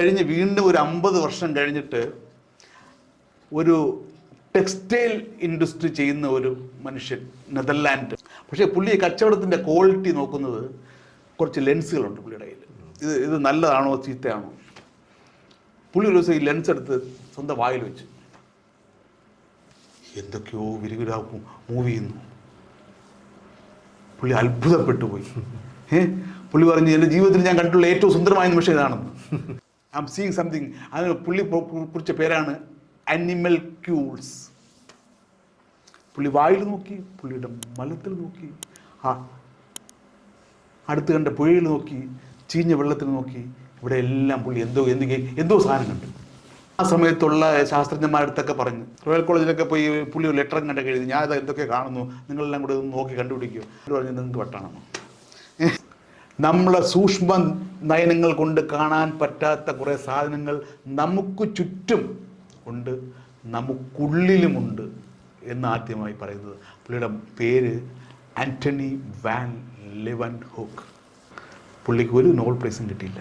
കഴിഞ്ഞ് വീണ്ടും ഒരു 50 വർഷം കഴിഞ്ഞിട്ട് ഒരു ടെക്സ്റ്റൈൽ ഇൻഡസ്ട്രി ചെയ്യുന്ന ഒരു മനുഷ്യൻ, നെതർലാൻഡ്. പക്ഷേ പുള്ളി കച്ചവടത്തിൻ്റെ ക്വാളിറ്റി നോക്കുന്നത് കുറച്ച് ലെൻസുകളുണ്ട് പുള്ളിയുടെ കയ്യിൽ. ഇത് നല്ലതാണോ ചീത്തയാണോ? പുള്ളി ഒരു ദിവസം ഈ ലെൻസ് എടുത്ത് സ്വന്തം വായിൽ വെച്ച് എന്തൊക്കെയോ വിരുവിരാ മൂവ് ചെയ്യുന്നു. പുള്ളി അത്ഭുതപ്പെട്ടു പോയി. പുള്ളി പറഞ്ഞു, എൻ്റെ ജീവിതത്തിൽ ഞാൻ കണ്ടിട്ടുള്ള ഏറ്റവും സുന്ദരമായ നിമിഷം ഇതാണെന്ന്. I am seeing something. അതിന് പുള്ളി കുറിച്ച പേരാണ് അനിമൽ ക്യൂൾസ്. പുള്ളി വായിൽ നോക്കി, പുള്ളിയുടെ മലത്തിൽ നോക്കി, അടുത്ത് കണ്ട പുഴയിൽ നോക്കി, ചീഞ്ഞ വെള്ളത്തിൽ നോക്കി, ഇവിടെ എല്ലാം പുള്ളി എന്തോ സാധനം കണ്ടു. ആ സമയത്തുള്ള ശാസ്ത്രജ്ഞന്മാരടുത്തൊക്കെ പറഞ്ഞു, റോയൽ കോളേജിലൊക്കെ പോയി പുള്ളി ഒരു ലെറ്റർ കണ്ടൊക്കെ എഴുതി, ഞാൻ അത് എന്തൊക്കെ കാണുന്നു, നിങ്ങളെല്ലാം കൂടെ നോക്കി കണ്ടുപിടിക്കുക. പറഞ്ഞു, നിങ്ങൾക്ക് വട്ടാണെന്നോ? നമ്മളെ സൂക്ഷ്മ നയനങ്ങൾ കൊണ്ട് കാണാൻ പറ്റാത്ത കുറേ സാധനങ്ങൾ നമുക്ക് ചുറ്റും ഉണ്ട്, നമുക്കുള്ളിലുമുണ്ട് എന്ന് ആദ്യമായി പറയുന്നത്. പുള്ളിയുടെ പേര് ആൻ്റണി വാൻ ലെവൻ ഹൂക്ക്. പുള്ളിക്ക് ഒരു നോബൽ പ്രൈസും കിട്ടിയില്ല.